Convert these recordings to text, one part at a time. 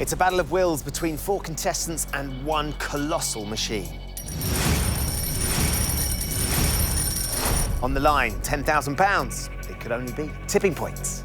It's a battle of wills between 4 contestants and one colossal machine. On the line, £10,000. It could only be tipping points.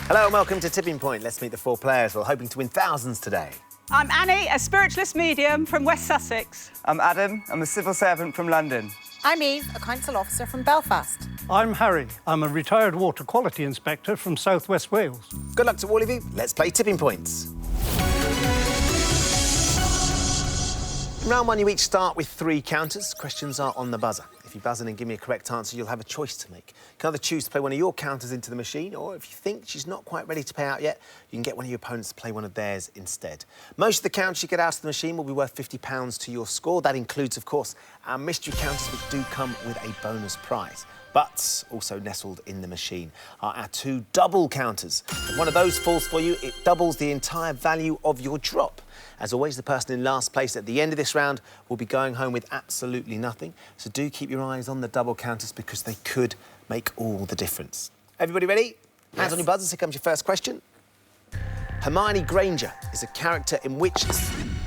Hello and welcome to Tipping Point. Let's meet the 4 players. We're hoping to win thousands today. I'm Annie, a spiritualist medium from West Sussex. I'm Adam. I'm a civil servant from London. I'm Eve, a council officer from Belfast. I'm Harry. I'm a retired water quality inspector from South West Wales. Good luck to all of you. Let's play Tipping Points. In round 1, you each start with 3 counters. Questions are on the buzzer. If you buzz in and give me a correct answer, you'll have a choice to make. You can either choose to play one of your counters into the machine, or if you think she's not quite ready to pay out yet, you can get one of your opponents to play one of theirs instead. Most of the counters you get out of the machine will be worth £50 to your score. That includes, of course, our mystery counters, which do come with a bonus prize. But also nestled in the machine are our 2 double counters. If one of those falls for you, it doubles the entire value of your drop. As always, the person in last place at the end of this round will be going home with absolutely nothing. So do keep your eyes on the double counters because they could make all the difference. Everybody ready? Yes. Hands on your buzzers. Here comes your first question. Hermione Granger is a character in which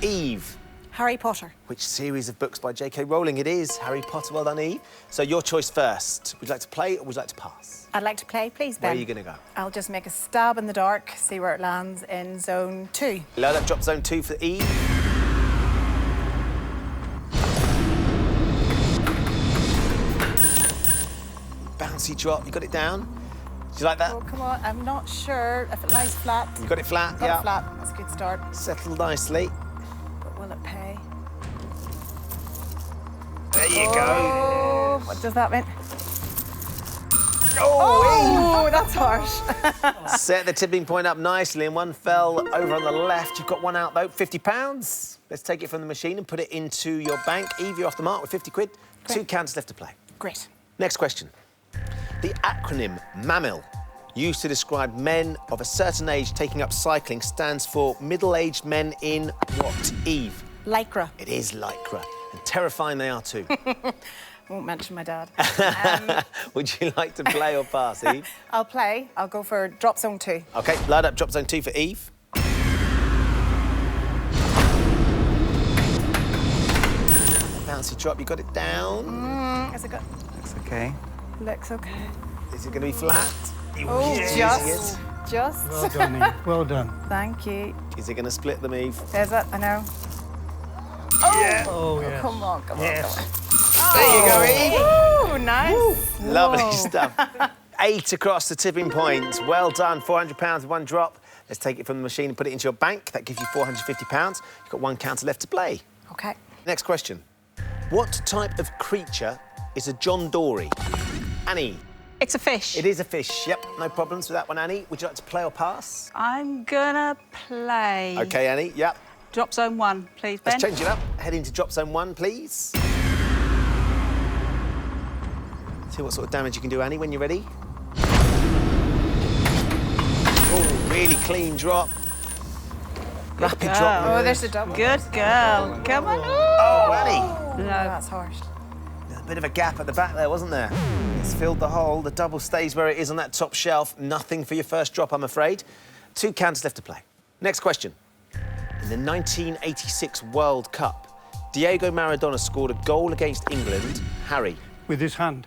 Eve? Harry Potter. Which series of books by J.K. Rowling? It is Harry Potter. Well done, Eve. So your choice first. Would you like to play or would you like to pass? I'd like to play, please, Ben. Where are you going to go? I'll just make a stab in the dark, see where it lands in zone 2. Load up drop zone 2 for Eve. Bouncy drop. You got it down? Do you like that? Oh, come on. I'm not sure if it lies flat. You got it flat? Got yeah. it flat. That's a good start. Settled nicely. But will it pay? There you go. Oh, what does that mean? Oh, that's harsh. Set the tipping point up nicely and one fell over on the left. You've got one out though, £50. Let's take it from the machine and put it into your bank. Eve, you're off the mark with 50 quid. Great. 2 counters left to play. Great. Next question. The acronym MAMIL, used to describe men of a certain age taking up cycling, stands for middle-aged men in what? Eve? Lycra. It is Lycra. And terrifying they are too. Won't mention my dad. Would you like to play or pass, Eve? I'll play. I'll go for drop zone 2. OK, load up drop zone 2 for Eve. Bouncy drop, you got it down. Is it good? Looks OK. Looks okay. Is it going to be flat? Oh, Yes. just. Well done, Eve. Well done. Thank you. Is it going to split them, Eve? Is it? I know. Yeah. Oh, yes. Come on, come on, Yes. come on. There you go, Eve. Ooh, nice. Lovely Whoa. stuff. 8 across the tipping point. Well done. £400 with 1 drop. Let's take it from the machine and put it into your bank. That gives you £450. You've got 1 counter left to play. OK. Next question. What type of creature is a John Dory? Annie. It's a fish. It is a fish. Yep, no problems with that one, Annie. Would you like to play or pass? I'm gonna play. OK, Annie. Yep. Drop zone 1, please, Ben. Let's change it up. Head into drop zone 1, please. See what sort of damage you can do, Annie, when you're ready. Oh, really clean drop. Rapid girl. drop. Oh, there's a double. Good girl. Come on. Oh, Annie. No. That's harsh. A bit of a gap at the back there, wasn't there? It's filled the hole. The double stays where it is on that top shelf. Nothing for your first drop, I'm afraid. 2 counters left to play. Next question. In the 1986 World Cup, Diego Maradona scored a goal against England. Harry. With his hand.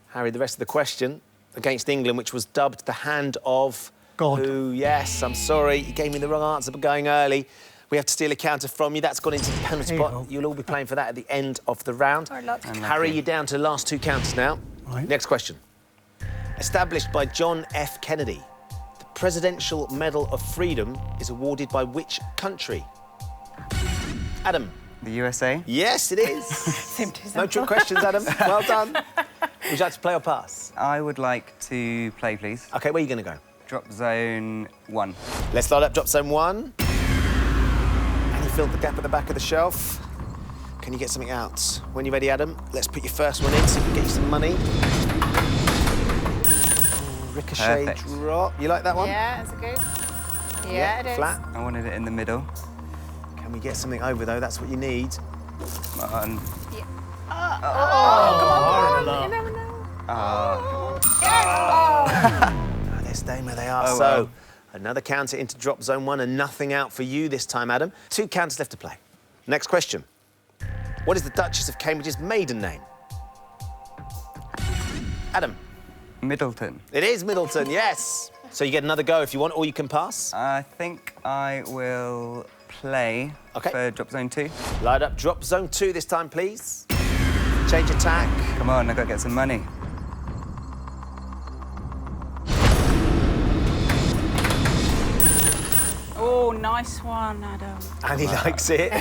Harry, the rest of the question. Against England, which was dubbed the hand of... God. Who? Yes, I'm sorry. You gave me the wrong answer, but going early. We have to steal a counter from you. That's gone into the penalty spot. You'll all be playing for that at the end of the round. Harry, you're down to the last 2 counters now. Right. Next question. Established by John F. Kennedy, the Presidential Medal of Freedom is awarded by which country? Adam. The USA? Yes, it is. Seemed too No trick questions, Adam. Well done. Would you like to play or pass? I would like to play, please. OK, where are you going to go? Drop zone 1. Let's load up drop zone 1. And you filled the gap at the back of the shelf. Can you get something out? When you're ready, Adam, let's put your first one in so we can get you some money. Ooh, Ricochet Perfect. drop. You like that one? Yeah, is it good? Yeah, it is. Flat. I wanted it in the middle. Can we get something over, though? That's what you need. Come on. Hard enough. You never know. Oh. Oh, they're staying where they are. Oh, So, well. another counter into drop zone 1 and nothing out for you this time, Adam. 2 counters left to play. Next question. What is the Duchess of Cambridge's maiden name? Adam. Middleton. It is Middleton, yes. So you get another go if you want, or you can pass. I think I will play Okay. for drop zone 2. Light up drop zone 2 this time, please. Change attack. Come on, I gotta get some money. Oh, nice one, Adam. And he likes it.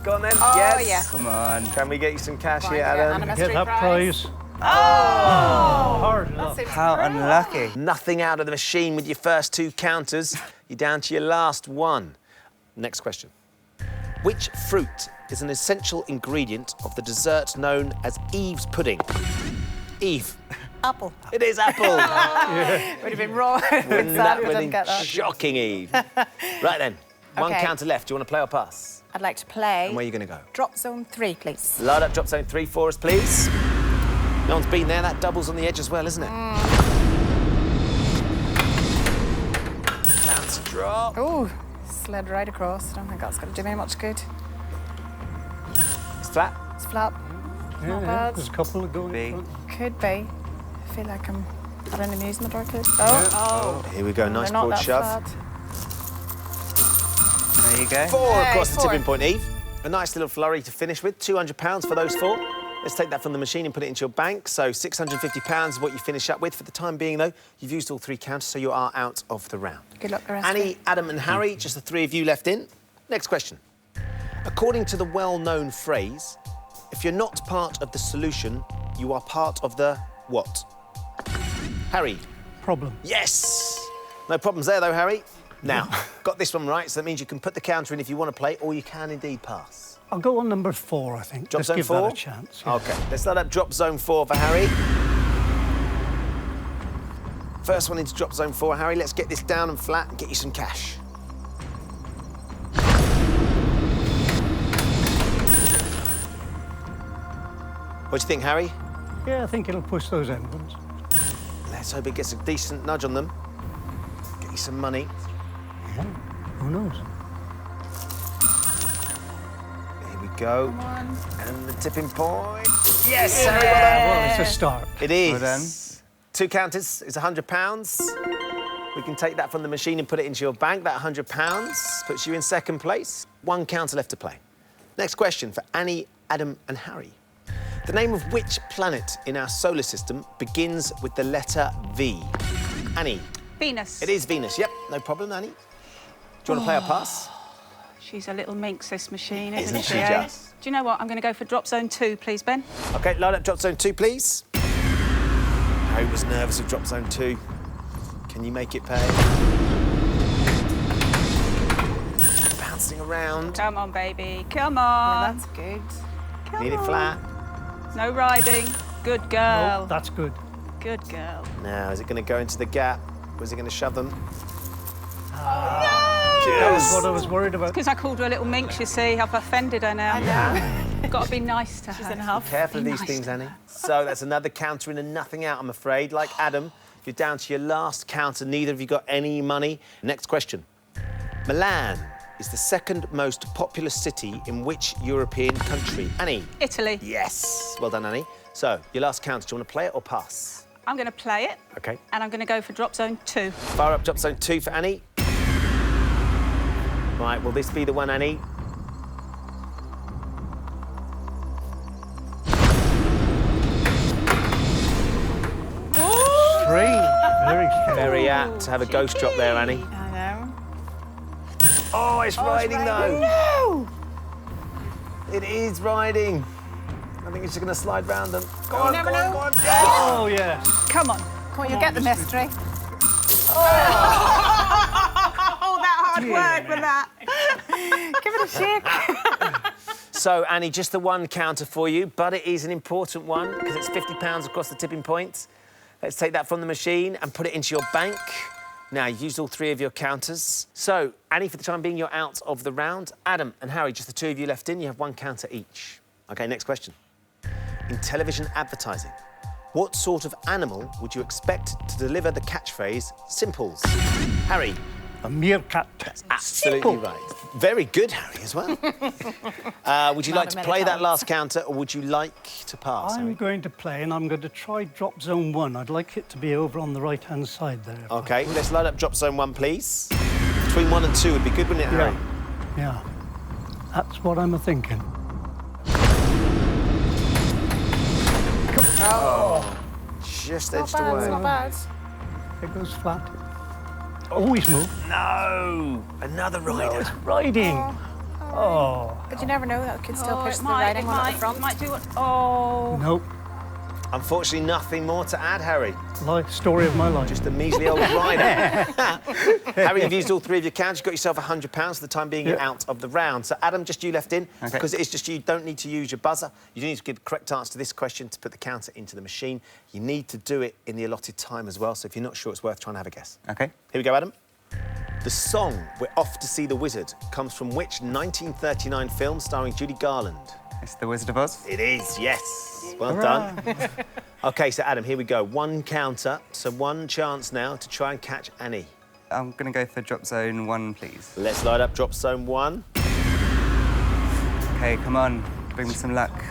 Go on then. Oh, yes. yeah. Come on. Can we get you some cash Right, here, yeah, Adam? and a Get mystery that prize. Oh! Hard enough. Seems How cruel. unlucky. Nothing out of the machine with your first 2 counters. You're down to your last one. Next question. Which fruit is an essential ingredient of the dessert known as Eve's pudding? Eve. Apple. It is apple. Would have been wrong. Wouldn't Sad that we have didn't been get that. shocking, Eve? Right then. One Okay. counter left. Do you want to play or pass? I'd like to play And where are you going to go? drop zone 3, please. Light up drop zone 3 for us, please. No one's been there. That double's on the edge as well, isn't it? Bounce drop. Oh, slid right across. I don't think that's going to do me much good. It's flat. It's flat. Not bad. There's a couple of going B. in front. Could be. I feel like I'm having an amusement or could. Oh, Here we go. Nice they're not broad that shove. flat. There you go. 4 Hey, across the 4. tipping point, Eve. A nice little flurry to finish with. £200 for those 4. Let's take that from the machine and put it into your bank. So £650 is what you finish up with. For the time being, though, you've used all 3 counters, so you are out of the round. Good luck the rest of Annie, it. Adam and Harry, just the 3 of you left in. Next question. According to the well-known phrase, if you're not part of the solution, you are part of the what? Harry. Problem. Yes! No problems there, though, Harry. Now, got this one right, so that means you can put the counter in if you want to play, or you can indeed pass. I'll go on number 4, I think. Drop Let's zone give 4? that a chance. Yeah. OK, let's start up drop zone 4 for Harry. First one into drop zone 4, Harry. Let's get this down and flat and get you some cash. What do you think, Harry? Yeah, I think it'll push those end ones. Let's hope it gets a decent nudge on them. Get you some money. Yeah. Who knows? Here we go. And the tipping point. Yes, Harry, well Well, it's a start. done. It is. Well done. 2 counters is £100. We can take that from the machine and put it into your bank. That £100 puts you in 2nd place. 1 counter left to play. Next question for Annie, Adam and Harry. The name of which planet in our solar system begins with the letter V? Annie. Venus. It is Venus. Yep, no problem, Annie. Do you want to play or pass? She's a little minx, this machine, Isn't isn't she she? just? Do you know what? I'm going to go for drop zone 2, please, Ben. OK, light up drop zone 2, please. Harry was nervous with drop zone 2. Can you make it pay? Bouncing around. Come on, baby. Come Yeah, on. that's good. Come Need it on. flat. No riding. Good Oh, girl. that's good. Good girl. Now, is it going to go into the gap? Or is it going to shove them? That was what I was worried about. Because I called her a little minx, you see. I've offended her now. Got to be nice to her. She's in half. Careful of Be these nice things, to Annie. So that's another counter in and nothing out, I'm afraid. Like Adam, you're down to your last counter. Neither of you got any money. Next question. Milan is the 2nd most populous city in which European country? Annie. Italy. Yes. Well done, Annie. So, your last counter. Do you want to play it or pass? I'm going to play it. OK. And I'm going to go for drop zone 2. Fire up drop zone 2 for Annie. Right, will this be the one, Annie? Strange. Very strange. Very apt to have a ghost drop there, Annie. I know. Oh, it's riding, though. No! It is riding. I think it's just going to slide round them. Go on, never go on, know. go on. Yes! Oh, yes. Come on. Come on, you'll get the mystery. Oh, that hard work with that. Give it a shake. So, Annie, just the 1 counter for you, but it is an important one because it's £50 across the tipping points. Let's take that from the machine and put it into your bank. Now, you've used all 3 of your counters. So, Annie, for the time being, you're out of the round. Adam and Harry, just the 2 of you left in. You have 1 counter each. OK, next question. In television advertising, what sort of animal would you expect to deliver the catchphrase, Simples? Harry. A meerkat. That's absolutely right. Very good, Harry, as well. Would you like to play that last counter, or would you like to pass? I'm going to play, and I'm going to try drop zone 1. I'd like it to be over on the right-hand side there. OK, let's load up drop zone 1, please. Between 1 and 2 would be good, wouldn't it, Harry? Yeah. That's what I'm thinking. Oh. Just edged away. It's not bad. It goes flat. Always move. No! Another rider. No, it's riding. Oh. But you never know, that could still push the riding one at the front. Might do it. Oh. Nope. Unfortunately, nothing more to add, Harry. Story of my life. Just a measly old rider. Harry, you've used all 3 of your counters. You've got yourself £100. For the time being, you're out of the round. So, Adam, just you left in. Because it is just you don't need to use your buzzer. You do need to give the correct answer to this question to put the counter into the machine. You need to do it in the allotted time as well. So if you're not sure, it's worth trying to have a guess. OK. Here we go, Adam. The song We're Off to See the Wizard comes from which 1939 film starring Judy Garland? It's The Wizard of Oz. It is, yes. Well done. OK, so, Adam, here we go. 1 counter, so 1 chance now to try and catch Annie. I'm going to go for drop zone 1, please. Let's light up drop zone 1. OK, come on. Bring me some luck.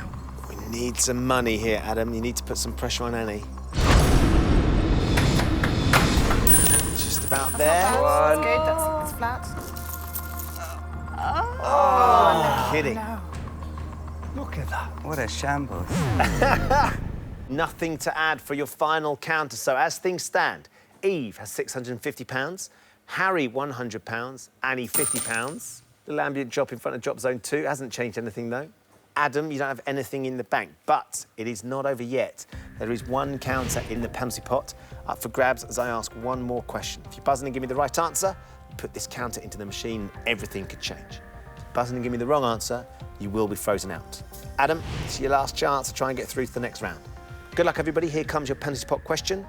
We need some money here, Adam. You need to put some pressure on Annie. Just about there. That's good, that's flat. Oh, kidding. No. Look at that. What a shambles. Nothing to add for your final counter. So, as things stand, Eve has £650, Harry £100, Annie £50. Little ambient drop in front of drop zone 2. Hasn't changed anything, though. Adam, you don't have anything in the bank, but it is not over yet. There is 1 counter in the penalty pot up for grabs as I ask 1 more question. If you buzz in and give me the right answer, you put this counter into the machine, everything could change. Buzz in and give me the wrong answer, you will be frozen out. Adam, it's your last chance to try and get through to the next round. Good luck, everybody. Here comes your penalty pot question.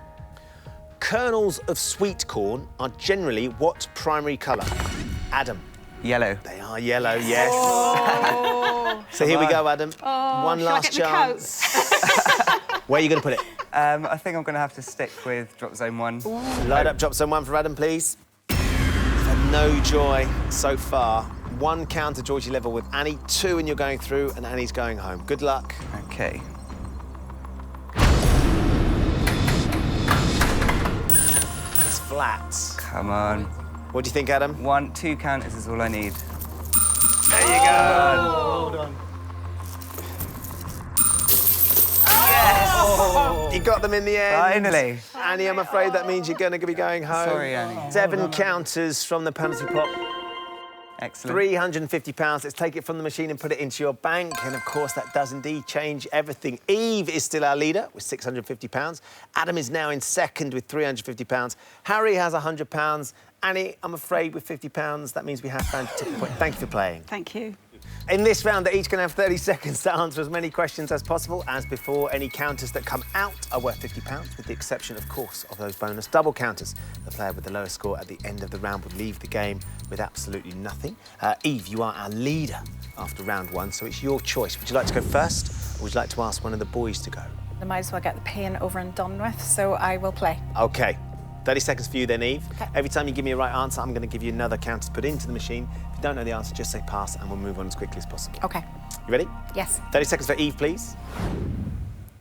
Kernels of sweet corn are generally what primary colour? Adam. Yellow. They are yellow, yes. Oh. So here we go, Adam. Oh, 1 last chance. Where are you going to put it? I think I'm going to have to stick with drop zone 1. Load up drop zone 1 for Adam, please. You've had no joy so far. 1 counter Georgie level with Annie, 2 and you're going through, and Annie's going home. Good luck. OK. It's flat. Come on. What do you think, Adam? 2 counters is all I need. There you go. Well done. Yes! You got them in the end. Finally. Annie, I'm afraid that means you're going to be going home. Sorry, Annie. 7 counters from the penalty pot. Excellent. £350. Let's take it from the machine and put it into your bank. And, of course, that does indeed change everything. Eve is still our leader with £650. Adam is now in second with £350. Harry has £100. Annie, I'm afraid, with £50, that means we have found your tipping point. Thank you for playing. Thank you. In this round, they're each going to have 30 seconds to answer as many questions as possible. As before, any counters that come out are worth £50, with the exception, of course, of those bonus double counters. The player with the lowest score at the end of the round would leave the game with absolutely nothing. Eve, you are our leader after round 1, so it's your choice. Would you like to go first, or would you like to ask one of the boys to go? I might as well get the pain over and done with, so I will play. OK. 30 seconds for you then, Eve. Okay. Every time you give me a right answer, I'm going to give you another counter to put into the machine. If you don't know the answer, just say pass and we'll move on as quickly as possible. OK. You ready? Yes. 30 seconds for Eve, please.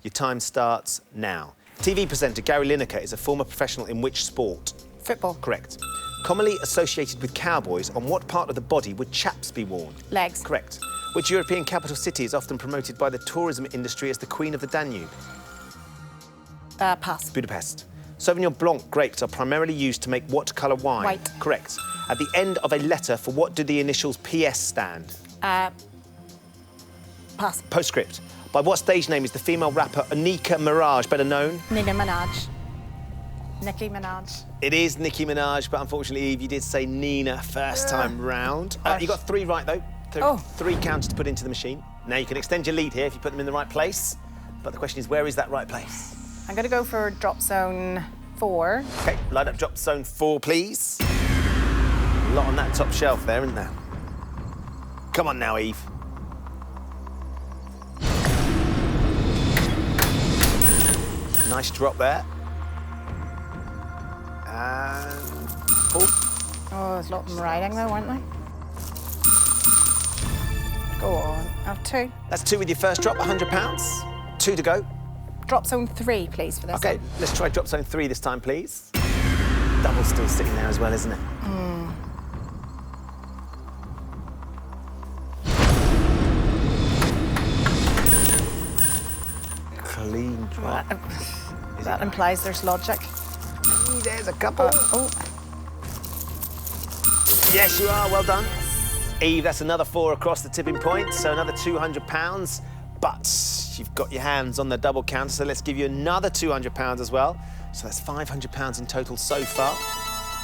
Your time starts now. TV presenter Gary Lineker is a former professional in which sport? Football. Correct. Commonly associated with cowboys, on what part of the body would chaps be worn? Legs. Correct. Which European capital city is often promoted by the tourism industry as the Queen of the Danube? Pass. Budapest. Sauvignon Blanc grapes are primarily used to make what colour wine? White. Correct. At the end of a letter, for what do the initials PS stand? Pass. Postscript. By what stage name is the female rapper Nicki Minaj better known? Nicki Minaj. Nicki Minaj. It is Nicki Minaj, but unfortunately, Eve, you did say Nina first time round. You got 3 right, though. So 3 counters to put into the machine. Now, you can extend your lead here if you put them in the right place. But the question is, where is that right place? I'm going to go for drop zone 4. OK, light up drop zone 4, please. A lot on that top shelf there, isn't there? Come on now, Eve. Nice drop there. And pull. Oh, there's a lot of them riding though, weren't they? Go on. I have 2. That's 2 with your first drop, £100. 2 to go. Drop zone 3, please, for this. OK, let's try drop zone 3 this time, please. Double's still sitting there as well, isn't it? Clean drop. That implies there's logic. There's a couple. Oh, Yes, you are. Well done. Eve, that's another 4 across the tipping point, so another £200. But you've got your hands on the double counter, so let's give you another £200 as well. So that's £500 in total so far.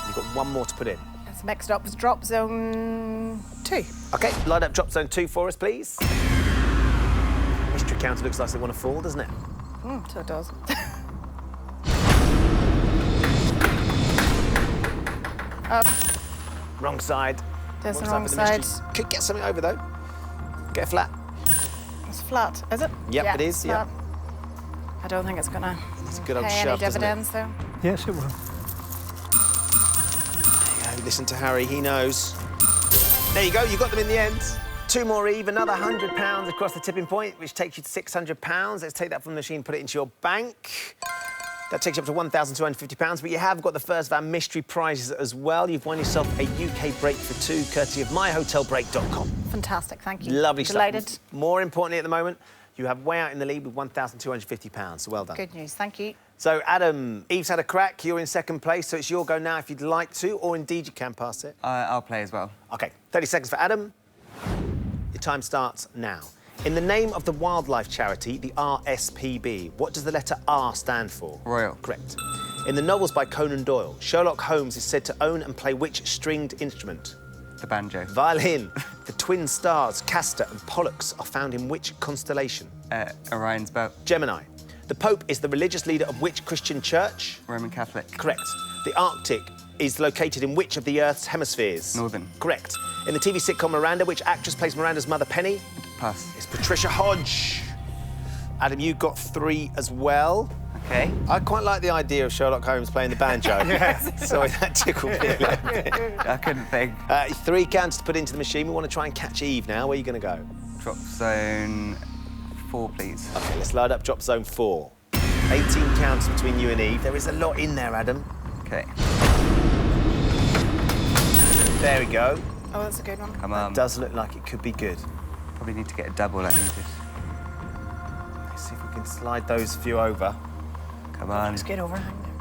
You've got 1 more to put in. it's mixed up with drop zone 2. OK, light up drop zone 2 for us, please. Mystery counter looks like they want to fall, doesn't it? So it does. Wrong side. There's the Wrong wrong for the mystery. side. Could get something over, though. Get a flat. It's flat, is it? Yep, yeah, it is, it's yeah. flat. I don't think it's going to It's a good old pay any shove, doesn't it? dividends, though. Yes, it will. There you go. Listen to Harry, he knows. There you go, you got them in the end. 2 more, Eve, another £100 across the tipping point, which takes you to £600. Let's take that from the machine, put it into your bank. That takes you up to £1,250, but you have got the first of our mystery prizes as well. You've won yourself a UK break for 2, courtesy of myhotelbreak.com. Fantastic, thank you. Lovely Delighted. stuff. More importantly at the moment, you have way out in the lead with £1,250, so well done. Good news, thank you. So, Adam, Eve's had a crack, you're in second place, so it's your go now if you'd like to, or indeed you can pass it. I'll play as well. OK, 30 seconds for Adam. Your time starts now. In the name of the wildlife charity, the RSPB, what does the letter R stand for? Royal. Correct. In the novels by Conan Doyle, Sherlock Holmes is said to own and play which stringed instrument? The banjo. Violin. The twin stars, Castor and Pollux, are found in which constellation? Orion's belt. Gemini. The Pope is the religious leader of which Christian church? Roman Catholic. Correct. The Arctic is located in which of the Earth's hemispheres? Northern. Correct. In the TV sitcom Miranda, which actress plays Miranda's mother, Penny? Pass. It's Patricia Hodge. Adam, you got 3 as well. Okay. I quite like the idea of Sherlock Holmes playing the banjo. Sorry, that tickled me a little bit. I couldn't think. 3 counters to put into the machine. We want to try and catch Eve now. Where are you going to go? Drop zone 4, please. OK, let's load up drop zone 4. 18 counters between you and Eve. There is a lot in there, Adam. Okay. There we go. Oh, that's a good one. Come on. It does look like it could be good. Probably need to get a double like needed. Let's see if we can slide those few over. Come on. It's good overhang there.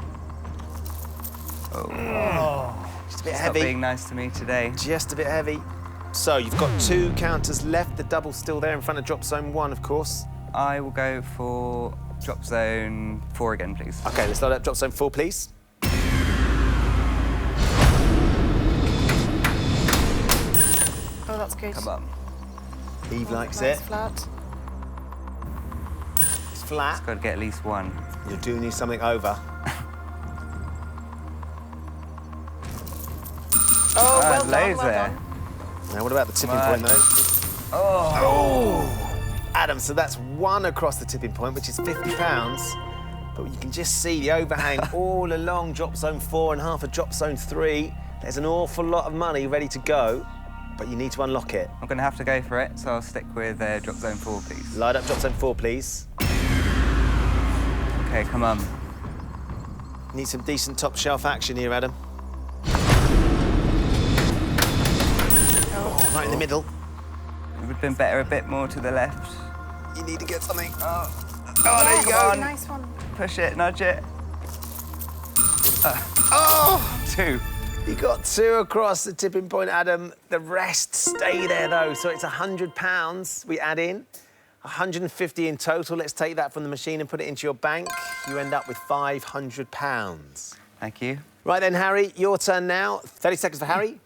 Oh. Just a bit Stop heavy. being nice to me today. Just a bit heavy. So you've got 2 counters left. The double's still there in front of drop zone 1, of course. I will go for drop zone 4 again, please. OK, let's load up drop zone 4, please. Oh, that's good. Come on. Eve likes Nice it. flat. It's flat. Got to get at least 1. You do need something over. Oh, well done, loads well there. done. Now, what about the tipping Come on. point, though? Oh. Adam, so that's 1 across the tipping point, which is £50. But you can just see the overhang all along drop zone 4 and half of drop zone 3. There's an awful lot of money ready to go, but you need to unlock it. I'm going to have to go for it, so I'll stick with drop zone 4, please. Light up drop zone 4, please. Okay, come on. Need some decent top shelf action here, Adam. Oh, right in the middle. It would have been better a bit more to the left. You need to get something. Oh, there you Oh, go. nice one. push it, nudge it. Oh! 2. You got 2 across the tipping point, Adam. The rest stay there, though, so it's £100 we add in. 150 in total. Let's take that from the machine and put it into your bank. You end up with £500. Thank you. Right then, Harry, your turn now. 30 seconds for Harry.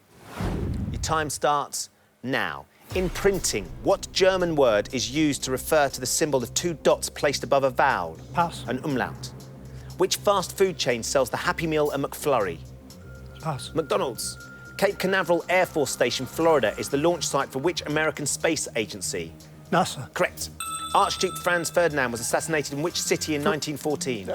Your time starts now. In printing, what German word is used to refer to the symbol of 2 dots placed above a vowel? Pass. An umlaut. Which fast food chain sells the Happy Meal and McFlurry? Pass. McDonald's. Cape Canaveral Air Force Station, Florida, is the launch site for which American space agency? NASA. Correct. Archduke Franz Ferdinand was assassinated in which city in 1914?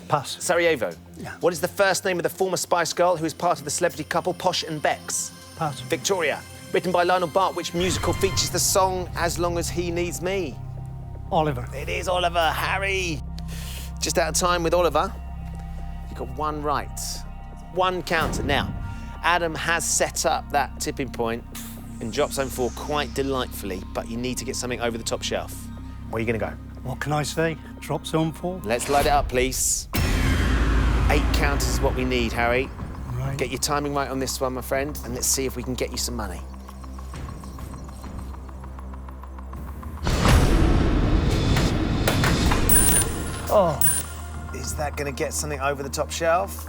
Pass. Sarajevo. Yeah. What is the first name of the former Spice Girl who is part of the celebrity couple Posh and Becks? Pass. Victoria. Written by Lionel Bart, which musical features the song As Long As He Needs Me? Oliver. It is Oliver. Harry. Just out of time with Oliver. You've got one right. One counter. Now, Adam has set up that tipping point in drop zone 4 quite delightfully, but you need to get something over the top shelf. Where are you going to go? What can I say? Drop zone 4. Let's light it up, please. 8 counters is what we need, Harry. Right. Get your timing right on this one, my friend, and let's see if we can get you some money. Oh, Is that going to get something over the top shelf?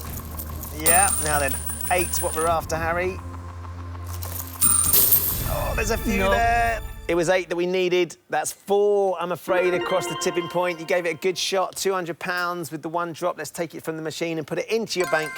Yeah. Now then, 8's what we're after, Harry. Oh, there's a few there. It was 8 that we needed. That's 4, I'm afraid, across the tipping point. You gave it a good shot, £200 with the one drop. Let's take it from the machine and put it into your bank.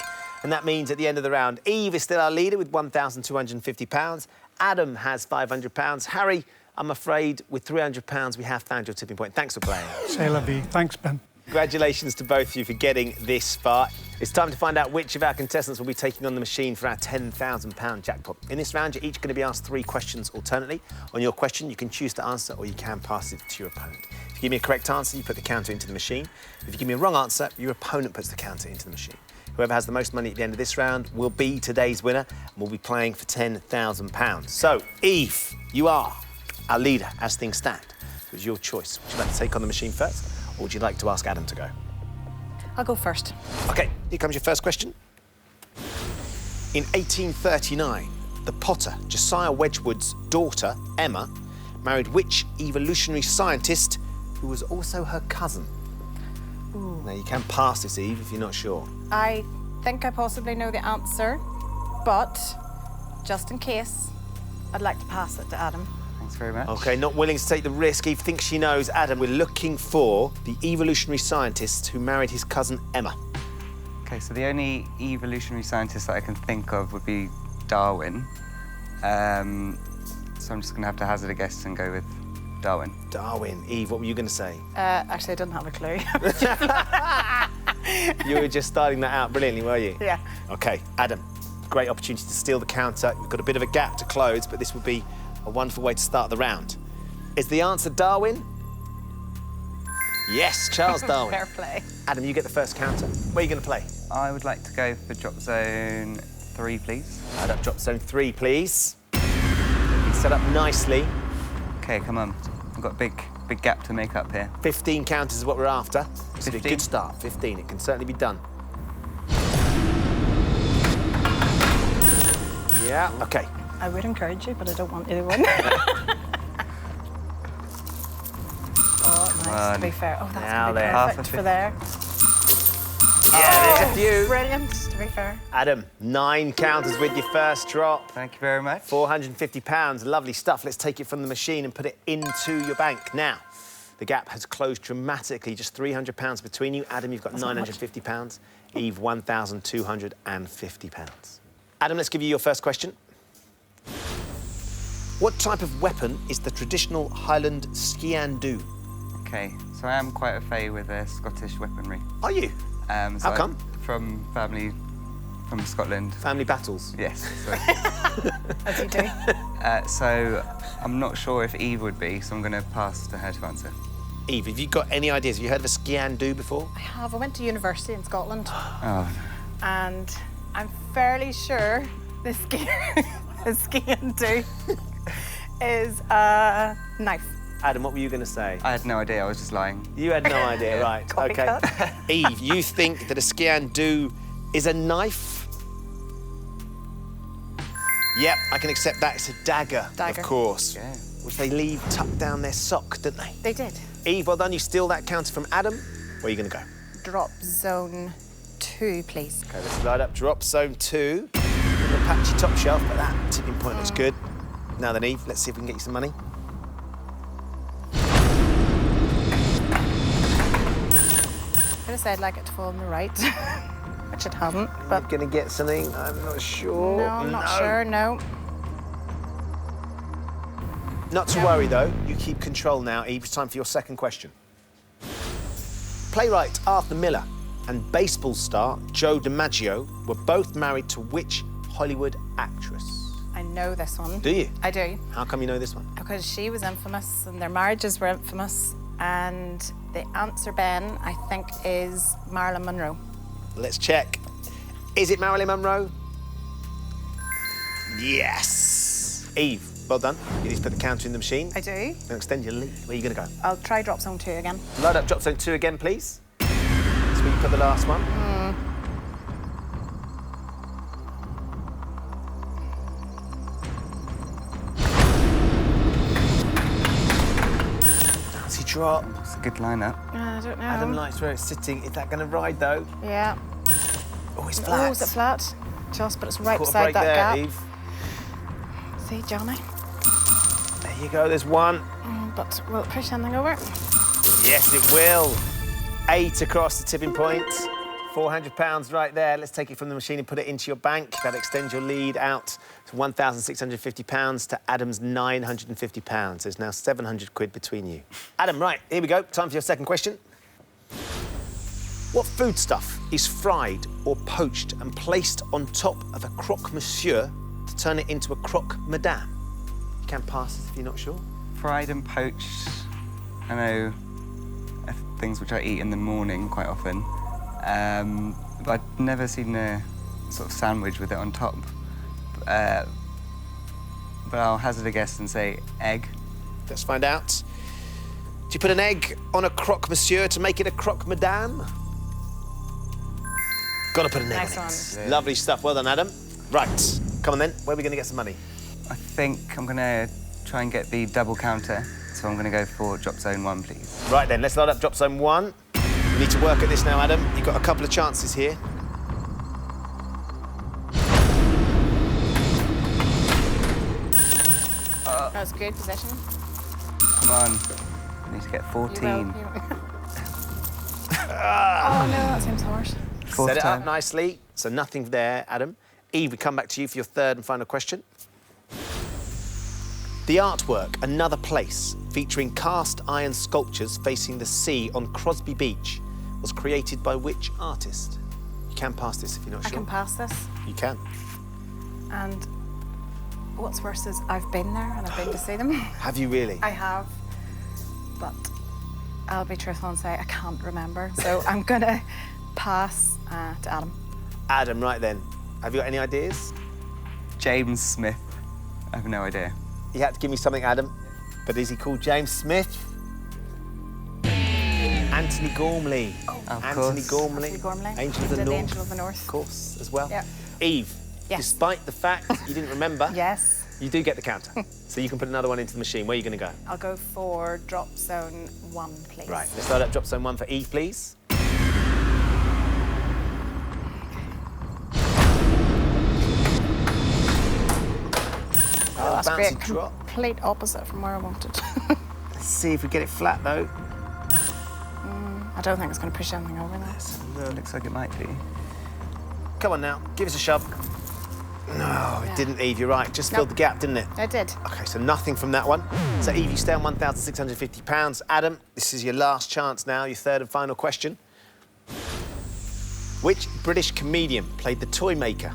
And that means at the end of the round, Eve is still our leader with £1,250. Adam has £500. Harry, I'm afraid, with £300, we have found your tipping point. Thanks for playing. c'est la vie. Thanks, Ben. Congratulations to both of you for getting this far. It's time to find out which of our contestants will be taking on the machine for our £10,000 jackpot. In this round, you're each going to be asked 3 questions alternately. On your question, you can choose to answer or you can pass it to your opponent. If you give me a correct answer, you put the counter into the machine. If you give me a wrong answer, your opponent puts the counter into the machine. Whoever has the most money at the end of this round will be today's winner and will be playing for £10,000. So, Eve, you are our leader as things stand. It was your choice. Would you like to take on the machine first, or would you like to ask Adam to go? I'll go first. OK, here comes your first question. In 1839, the potter Josiah Wedgwood's daughter, Emma, married which evolutionary scientist who was also her cousin? Ooh. Now, you can pass this, Eve, if you're not sure. I think I possibly know the answer, but just in case, I'd like to pass it to Adam. Thanks very much. OK, not willing to take the risk. Eve thinks she knows. Adam, we're looking for the evolutionary scientist who married his cousin Emma. OK, so the only evolutionary scientist that I can think of would be Darwin. So I'm just going to have to hazard a guess and go with Darwin. Darwin. Eve, what were you going to say? Actually, I didn't have a clue. You were just starting that out brilliantly, were you? Yeah. OK, Adam, great opportunity to steal the counter. We've got a bit of a gap to close, but this would be a wonderful way to start the round. Is the answer Darwin? Yes, Charles Darwin. Fair play. Adam, you get the first counter. Where are you going to play? I would like to go for drop zone 3, please. Add up drop zone 3, please. Be set up nicely. OK, come on. I've got a big gap to make up here. 15 counters is what we're after. This would be a 15? good start. 15, it can certainly be done. Yeah, OK. I would encourage you, but I don't want either one. Oh, nice, to be fair. Oh, that's Now going to be then. perfect for there. Yeah, there's a few. Brilliant, to be fair. Adam, 9 counters with your first drop. Thank you very much. £450, lovely stuff. Let's take it from the machine and put it into your bank. Now, the gap has closed dramatically, just £300 between you. Adam, you've got £950. Eve, £1,250. Adam, let's give you your first question. What type of weapon is the traditional Highland skiandoo? OK, so I am quite a fay with Scottish weaponry. Are you? So How come? From family from Scotland. Family battles? Yes. So, As you do. so I'm not sure if Eve would be, so I'm going to pass to her to answer. Eve, have you got any ideas? Have you heard of a skiandoo before? I have. I went to university in Scotland. Oh, And I'm fairly sure the skiandoo is a knife. Adam, what were you going to say? I had no idea. I was just lying. You had no idea, right. OK. Copycat. Eve, you think that a skiandoo is a knife? Yep, I can accept that. It's a dagger, Dagger. of course. Yeah. Which they leave tucked down their sock, don't they? They did. Eve, well done. You steal that counter from Adam. Where are you going to go? Drop zone 2, please. OK, let's light up drop zone 2. A little patchy top shelf, but that tipping point looks good. Now then, Eve, let's see if we can get you some money. I'm going to say I'd like it to fall on the right, which it hasn't, but... You're gonna get something, I'm not sure. No, I'm not sure, no. Not to worry, though. You keep control now, Eve. It's time for your second question. Playwright Arthur Miller and baseball star Joe DiMaggio were both married to which Hollywood actress? I know this one. Do you? I do. How come you know this one? Because she was infamous and their marriages were infamous. And the answer, Ben, I think, is Marilyn Monroe. Let's check. Is it Marilyn Monroe? Yes. Eve, well done. You need to put the counter in the machine. I do. Now extend your lead. Where are you going to go? I'll try drop zone 2 again. Load up drop zone 2 again, please. That's where you put the last one. Bouncy drop. It's a good lineup. I don't know. Adam likes where it's sitting. Is that going to ride, though? Yeah. Oh, it's flat. Oh, is it flat? Just, but it's right Caught a beside break that there, gap. Eve. See, Johnny? There you go, there's one. But will it push anything over? Yes, it will. 8 across the tipping point. £400 right there. Let's take it from the machine and put it into your bank. That extends your lead out to £1,650 to Adam's £950. There's now 700 quid between you. Adam, right, here we go. Time for your second question. What foodstuff is fried or poached and placed on top of a croque monsieur to turn it into a croque madame? You can pass this if you're not sure. Fried and poached. I know things which I eat in the morning quite often. But I've never seen a sort of sandwich with it on top. But I'll hazard a guess and say egg. Let's find out. Do you put an egg on a croque monsieur to make it a croque madame? Gotta put an egg Nice on one. it. Lovely stuff. Well done, Adam. Right, come on then. Where are we going to get some money? I think I'm gonna try and get the double counter, so I'm gonna go for drop zone 1, please. Right then, let's load up drop zone 1. You need to work at this now, Adam. You've got a couple of chances here. That's good position. Come on, I need to get 14. Oh no, that seems harsh. Fourth Set it up time. nicely. So nothing there, Adam. Eve, we come back to you for your third and final question. The artwork, Another Place, featuring cast iron sculptures facing the sea on Crosby Beach, was created by which artist? You can pass this if you're not I sure. can pass this. You can. And what's worse is I've been there and I've been to see them. Have you really? I have, but I'll be truthful and say I can't remember. So I'm gonna pass to Adam. Adam, right then. Have you got any ideas? James Smith. I have no idea. You had to give me something, Adam. But is he called James Smith? Anthony Gormley. Of Anthony course. Gormley. Anthony Gormley. Angel of the Did North. the Angel of the North. Of course, as well. Yeah. Eve, Yes. despite the fact you didn't remember, Yes. you do get the counter. So you can put another one into the machine. Where are you going to go? I'll go for drop zone 1, please. Right, let's load up drop zone 1 for Eve, please. Oh, that's bouncy great. drop. Complete opposite from where I wanted. Let's see if we get it flat, though. I don't think it's going to push anything over there. Looks like it might be. Come on now, give us a shove. No, it didn't, Eve, you're right. Just filled the gap, didn't it? I did. OK, so nothing from that one. So, Eve, you stay on £1,650. Adam, this is your last chance now, your third and final question. Which British comedian played the toy maker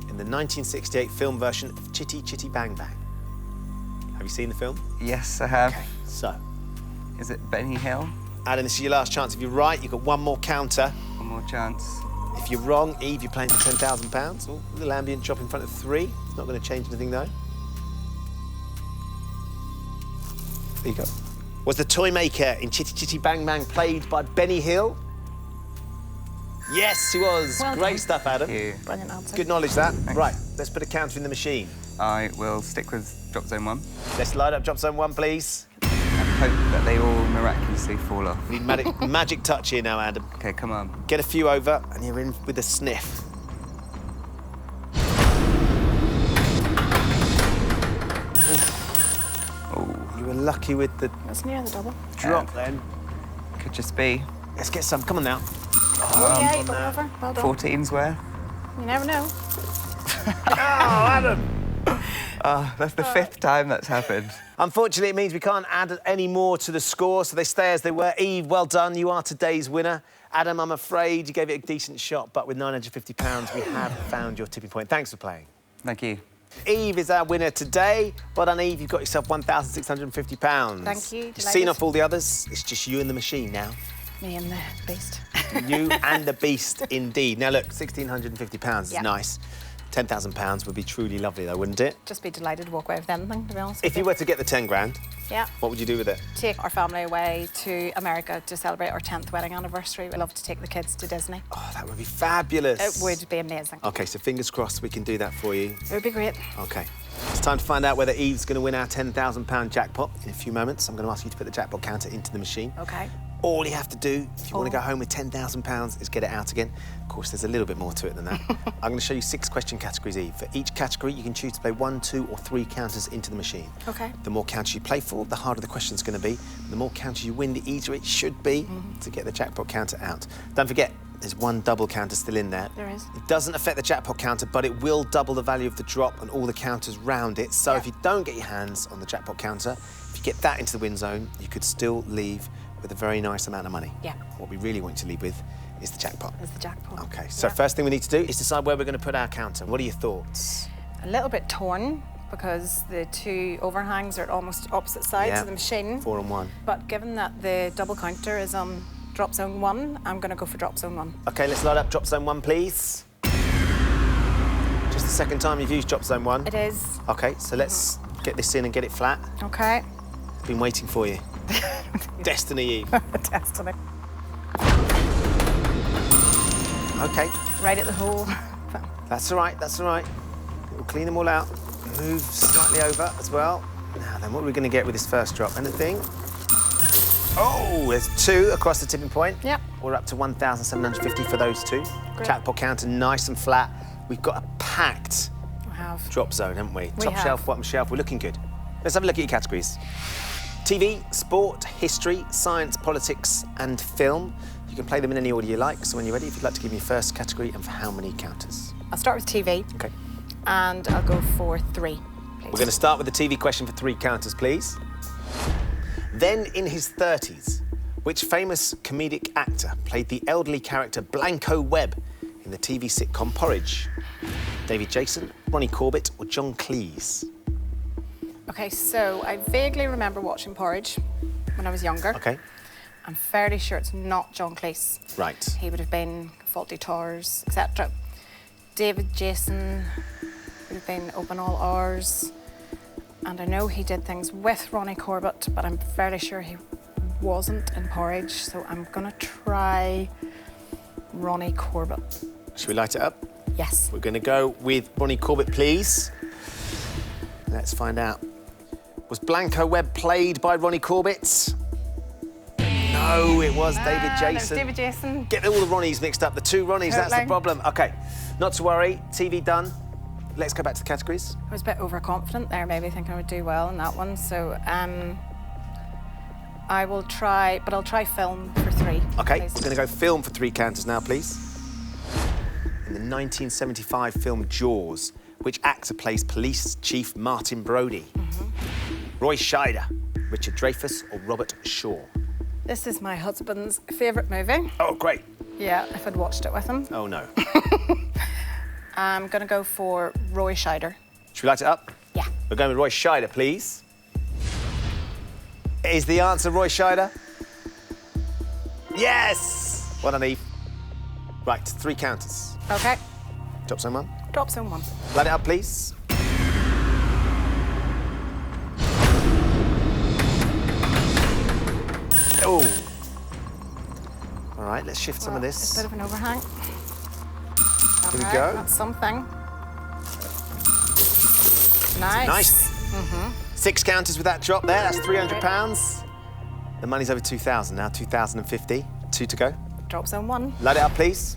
in the 1968 film version of Chitty Chitty Bang Bang? Have you seen the film? Yes, I have. OK, so, Is it Benny Hill? Adam, this is your last chance. If you're right, you've got one more counter. One more chance. If you're wrong, Eve, you're playing for £10,000. Oh, a little ambient drop in front of 3. It's not going to change anything, though. There you go. Was the toy maker in Chitty Chitty Bang Bang played by Benny Hill? Yes, he was. Well Great done. stuff, Adam. Thank you. Brilliant answer. Good knowledge, that. Right, let's put a counter in the machine. I will stick with drop zone 1 Let's light up drop zone 1, please. and hope that they all miraculously fall off. We need magic touch here now, Adam. Okay, come on. Get a few over, and you're in with a sniff. Oh, You were lucky with the It's near the double. drop then. could just be. Let's get some. Come on now. Oh, yeah, you got over. Well done. 14's worth. You never know. Oh, Adam! That's the 5th time that's happened. Unfortunately, it means we can't add any more to the score, so they stay as they were. Eve, well done. You are today's winner. Adam, I'm afraid you gave it a decent shot, but with £950, we have found your tipping point. Thanks for playing. Thank you. Eve is our winner today. Well done, Eve. You've got yourself £1,650. Thank you. You've seen off all the others. It's just you and the machine now. Me and the beast. You and the beast, indeed. Now, look, £1,650 is nice. £10,000 would be truly lovely, though, wouldn't it? Just be delighted to walk away with anything, to be honest. If you were to get the 10 grand, what would you do with it? Take our family away to America to celebrate our 10th wedding anniversary. We'd love to take the kids to Disney. Oh, that would be fabulous. It would be amazing. OK, so fingers crossed we can do that for you. It would be great. OK. It's time to find out whether Eve's going to win our £10,000 jackpot in a few moments. I'm going to ask you to put the jackpot counter into the machine. OK. All you have to do, if you want to go home with £10,000, is get it out again. Of course, there's a little bit more to it than that. I'm going to show you 6 question categories, Eve. For each category, you can choose to play 1, 2, or 3 counters into the machine. OK. The more counters you play for, the harder the question's going to be. The more counters you win, the easier it should be to get the jackpot counter out. Don't forget, there's 1 double counter still in there. There is. It doesn't affect the jackpot counter, but it will double the value of the drop and all the counters round it. So if you don't get your hands on the jackpot counter, if you get that into the win zone, you could still leave with a very nice amount of money. Yeah. What we really want you to leave with is the jackpot. Is the jackpot. OK, so first thing we need to do is decide where we're going to put our counter. What are your thoughts? A little bit torn because the 2 overhangs are at almost opposite sides of the machine. 4 and 1. But given that the double counter is on drop zone 1, I'm going to go for drop zone 1. OK, let's load up drop zone 1, please. Just the second time you've used drop zone 1. It is. OK, so let's get this in and get it flat. OK. Been waiting for you. Destiny, Eve. Destiny. OK. Right at the hole. That's all right, that's all right. We'll clean them all out. Move slightly over as well. Now then, what are we going to get with this first drop? Anything? Oh, there's 2 across the tipping point. Yep. We're up to 1,750 for those 2. Great. Jackpot counter nice and flat. We've got a packed We have. drop zone, haven't we? We Top have. shelf, bottom shelf. We're looking good. Let's have a look at your categories. TV, sport, history, science, politics, and film. You can play them in any order you like. So when you're ready, if you'd like to give me your first category and for how many counters. I'll start with TV. OK. And I'll go for 3, please. We're going to start with the TV question for 3 counters, please. Then, in his 30s, which famous comedic actor played the elderly character Blanco Webb in the TV sitcom Porridge? David Jason, Ronnie Corbett, or John Cleese? OK, so I vaguely remember watching Porridge when I was younger. OK. I'm fairly sure it's not John Cleese. Right. He would have been Faulty Towers, etc. David Jason would have been Open All Hours. And I know he did things with Ronnie Corbett, but I'm fairly sure he wasn't in Porridge, so I'm gonna try Ronnie Corbett. Should we light it up? Yes. We're going to go with Ronnie Corbett, please. Let's find out. Was Blanco Webb played by Ronnie Corbett? No, it was David It was Jason. David Jason. Get all the Ronnies mixed up, the 2 Ronnies, that's the Totally. problem. OK, not to worry, TV done. Let's go back to the categories. I was a bit overconfident there, maybe thinking I would do well in that one. So I will try, but I'll try film for 3. OK, please. we're going to go film for 3 counters now, please. In the 1975 film Jaws, which actor plays Police Chief Martin Brody? Roy Scheider, Richard Dreyfuss, or Robert Shaw? This is my husband's favourite movie. Oh, great. Yeah, if I'd watched it with him. Oh, no. I'm going to go for Roy Scheider. Should we light it up? Yeah. We're going with Roy Scheider, please. Is the answer Roy Scheider? Yes! Well done, Eve. Right, 3 counters. OK. Drop zone 1. Drop zone 1. Light it up, please. Oh. All right, let's shift some of It's a this. bit of an overhang. Here we Okay, go. That's something. Nice. Nice. 6 counters with that drop there. That's £300. The money's over 2,000 now, 2,050. 2 to go. Drop zone 1. Light it up, please.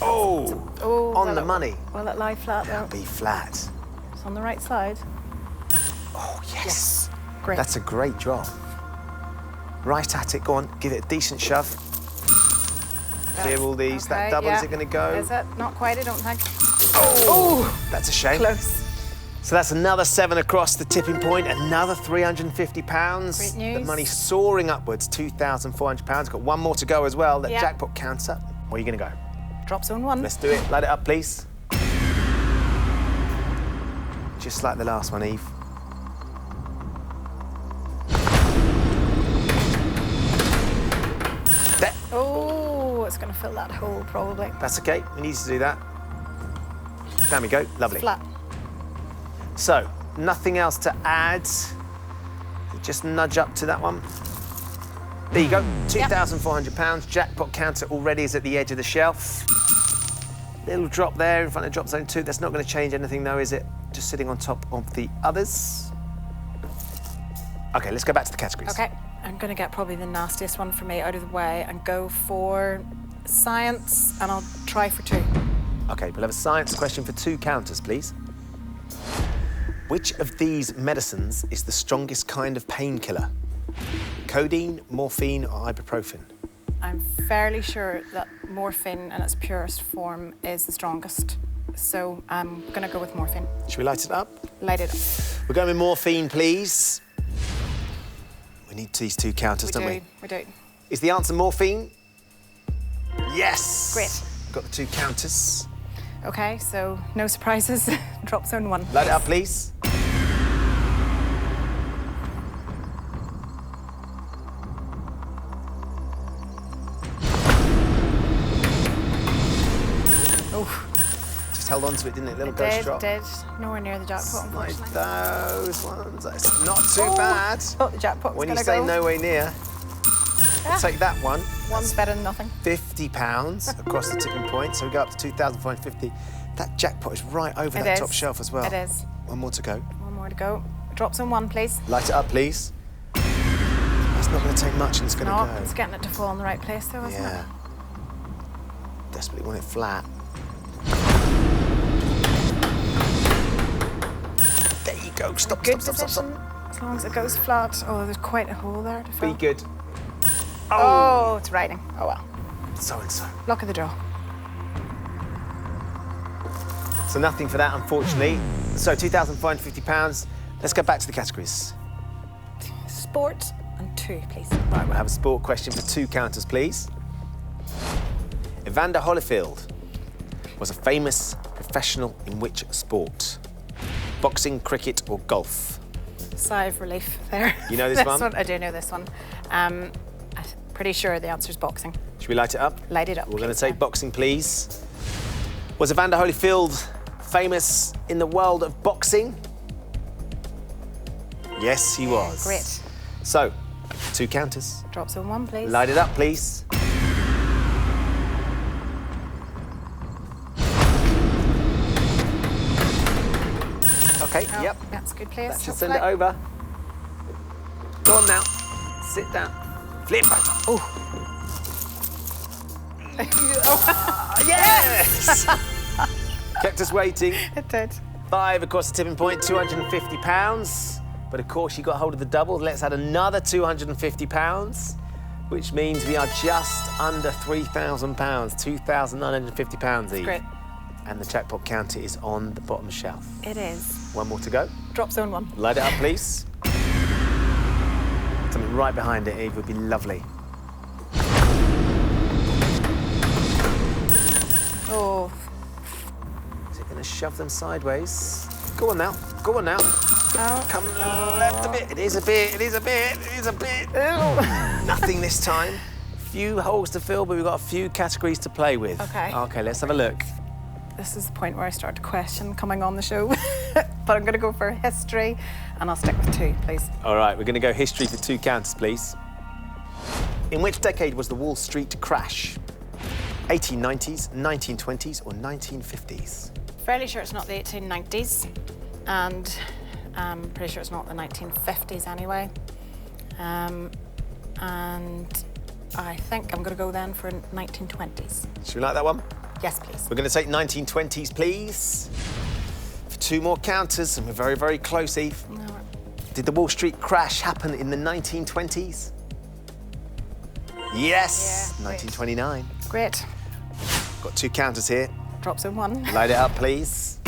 Oh, Oh, on the money. Will it lie flat though? Be flat. It's on the right side. Oh, yes. Great. That's a great drop. Right at it, go on, give it a decent shove. Clear all these. Okay, That double, yeah. is it going to go? Is it? Not quite, I don't think. Oh! That's a shame. Close. So that's another 7 across the tipping point, another £350. Great news. The money's soaring upwards, £2,400. Got one more to go as well. That Yeah. jackpot counter. Where are you going to go? Drop zone 1. Let's do it. Light it up, please. Just like the last one, Eve. There. Oh, it's going to fill that hole probably. That's okay. We need to do that. Down we go. Lovely. Flat. So, nothing else to add. Just nudge up to that one. There you go. £2,400. Jackpot counter already is at the edge of the shelf. Little drop there in front of drop zone 2. That's not going to change anything though, is it? Just sitting on top of the others. Okay, let's go back to the categories. Okay, I'm going to get probably the nastiest one for me out of the way and go for science, and I'll try for 2. Okay, we'll have a science question for 2 counters, please. Which of these medicines is the strongest kind of painkiller? Codeine, morphine, or ibuprofen? I'm fairly sure that morphine in its purest form is the strongest, so I'm going to go with morphine. Should we light it up? Light it up. We're going with morphine, please. We need these 2 counters, don't we? We do. Is the answer morphine? Yes! Great. Got the 2 counters. Okay, so no surprises. Drop zone 1. Light it up, please. Oh, Just held on to it, didn't it? Little it ghost did, drop. did. Nowhere near the jackpot, Like unfortunately. those ones. That's not too bad. Thought the jackpot was When you going to say go. nowhere near, Yeah. take that one. One's better than nothing. £50 across the tipping point, so we go up to 2,450. That jackpot is right over It that is. top shelf as well. It is. One more to go. One more to go. Drop zone 1, please. Light it up, please. That's not going to take much and it's going to No, go. it's getting it to fall in the right place, though, isn't Yeah. it? Desperately want it flat. There you go. Stop, Good stop, stop, stop, position. stop. As long as it goes flat. Oh, there's quite a hole there to Be fill. good. Oh, it's riding. Oh, well. So and so. Luck of the draw. So nothing for that, unfortunately. So £2,450. Let's go back to the categories. Sport and 2, please. Right, we'll have a sport question for 2 counters, please. Evander Holyfield was a famous professional in which sport? Boxing, cricket, or golf? Sigh of relief there. You know this one? I do know this one. I'm pretty sure the answer's boxing. Should we light it up? Light it up, We're going to please, take then. boxing, please. Was Evander Holyfield famous in the world of boxing? Yes, he was. Great. So, 2 counters. Drop zone 1, please. Light it up, please. Okay, Oh, yep. That's a good place. That should send it hopefully. over. Go on now. Sit down. Flip over. Oh. Yes! Kept us waiting. It did. 5 across the tipping point, £250. But of course, you got hold of the double. Let's add another £250, which means we are just under £3,000, £2,950 each. Great. And the jackpot counter is on the bottom shelf. It is. One more to go. Drop zone 1. Light it up, please. Something right behind it, Eve, would be lovely. Oh, Is it going to shove them sideways? Go on now. Go on now. oh. Come left a bit. It is a bit. It is a bit. It is a bit. Nothing this time. Few holes to fill, but we've got a few categories to play with. Okay. Okay, let's have a look. This is the point where I start to question coming on the show. But I'm going to go for history, and I'll stick with 2, please. All right, we're going to go history for 2 counters, please. In which decade was the Wall Street crash? 1890s, 1920s, or 1950s? Fairly sure it's not the 1890s, and I'm pretty sure it's not the 1950s anyway. And I think I'm going to go then for 1920s. Should we like that one? Yes, please. We're going to take 1920s, please. For 2 more counters, and we're very, very close, Eve. No. Did the Wall Street crash happen in the 1920s? Yes, Yeah, 1929. Great. Got 2 counters here. Drop zone 1. Light it up, please.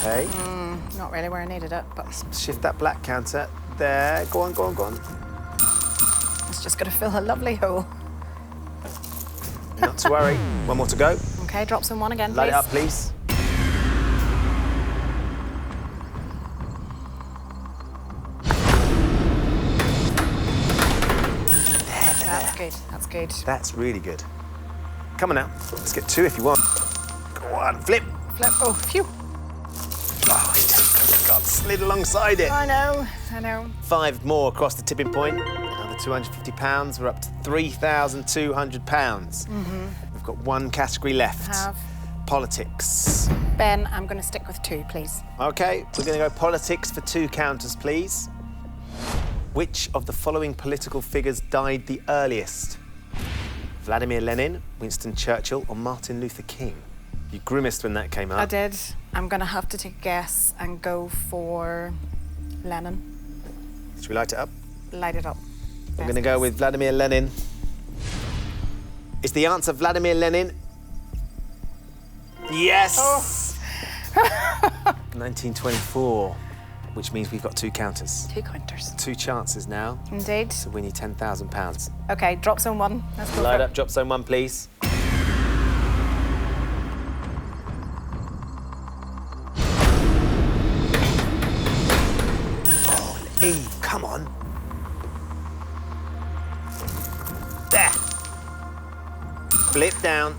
Okay. Not really where I needed it, but Shift that black counter. There. Go on, go on, go on. it's just going to fill a lovely hole. Not to worry. One more to go. Okay, drop zone 1 again, please. Light it up, please. That's good. That's good. That's really good. Come on now. Let's get 2 if you want. Go on, flip. Flip. Oh, phew. Oh, it just got slid alongside it. I know. I know. 5 more across the tipping point. Another £250. We're up to £3,200. We've got 1 category left. Have. Politics. Ben, I'm going to stick with 2, please. OK, we're going to go politics for 2 counters, please. Which of the following political figures died the earliest? Vladimir Lenin, Winston Churchill, or Martin Luther King? You grimaced when that came up. I did. I'm going to have to take a guess and go for Lenin. Should we light it up? Light it up. I'm going to go with Vladimir Lenin. Is the answer Vladimir Lenin? Yes! 1924, which means we've got 2 counters. 2 counters. 2 chances now Indeed. to win you £10,000. Okay, drop zone 1. Let's go Light for up, drop zone 1, please. Oh, Eve, come on. There. Flip down.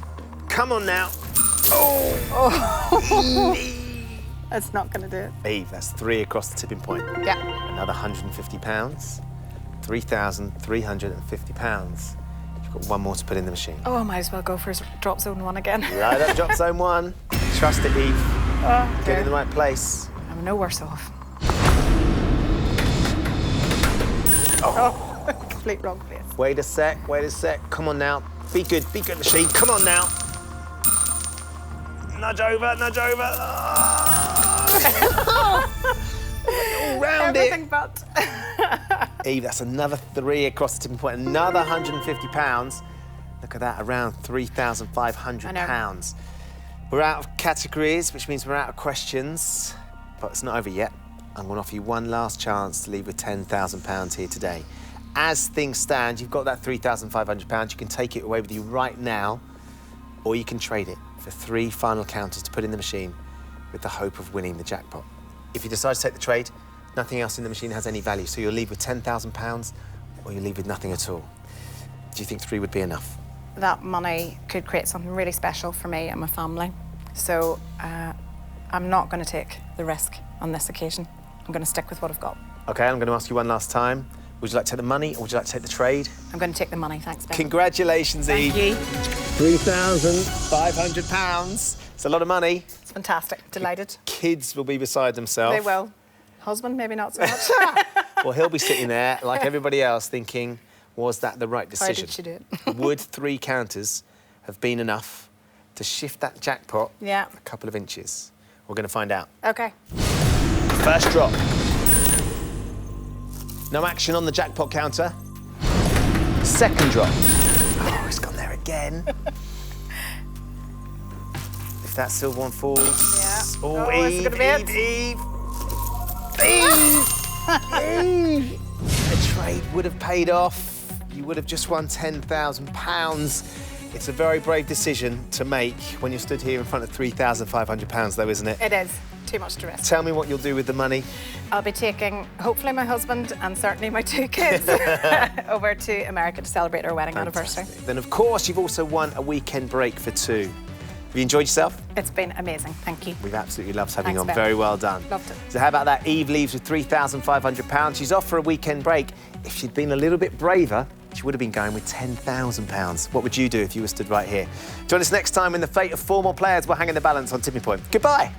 Come on now. Oh. That's not going to do it. Eve, that's 3 across the tipping point. Yeah. Another £150. £3,350. You've got 1 more to put in the machine. Oh, I might as well go for drop zone 1 again. Light up, drop zone 1. Trust it, Eve. Oh, Get in the right place. I'm no worse off. Oh. Complete wrong place. Wait a sec, wait a sec. Come on now. Be good, machine. Come on now. Nudge over, nudge over. Oh. All round Everything it. but. Eve, that's another 3 across the tipping point. Another £150. Look at that, around £3,500. We're out of categories, which means we're out of questions. But it's not over yet. I'm going to offer you 1 last chance to leave with £10,000 here today. As things stand, you've got that £3,500. You can take it away with you right now, or you can trade it for 3 final counters to put in the machine with the hope of winning the jackpot. If you decide to take the trade, nothing else in the machine has any value, so you'll leave with £10,000 or you'll leave with nothing at all. Do you think 3 would be enough? That money could create something really special for me and my family. So I'm not going to take the risk on this occasion. I'm going to stick with what I've got. OK, I'm going to ask you one last time. Would you like to take the money or would you like to take the trade? I'm going to take the money, thanks, Ben. Congratulations, Eve. Thank you. £3,500. It's a lot of money. It's fantastic. Delighted. Kids will be beside themselves. They will. Husband, maybe not so much. Well, he'll be sitting there, like everybody else, thinking, was that the right decision? How did she do it? Would 3 counters have been enough to shift that jackpot Yeah. a couple of inches? We're going to find out. OK. First drop. No action on the jackpot counter. Second drop. Oh, it's gone there again. If that silver one falls. Yeah. Oh, Oh, it's Eve, gonna be it. Eve. The trade would have paid off. You would have just won £10,000. It's a very brave decision to make when you're stood here in front of £3,500, though, isn't it? It is. Too much to risk. Tell me what you'll do with the money. I'll be taking, hopefully, my husband and certainly my 2 kids over to America to celebrate our wedding anniversary. Then, of course, you've also won a weekend break for 2. Have you enjoyed yourself? It's been amazing. Thank you. We've absolutely loved having you Thanks, on. Ben. Very well done. Loved it. So how about that? Eve leaves with £3,500. She's off for a weekend break. If she'd been a little bit braver, she would have been going with £10,000. What would you do if you were stood right here? Join us next time when the fate of 4 more players will hang in the balance on Tipping Point. Goodbye.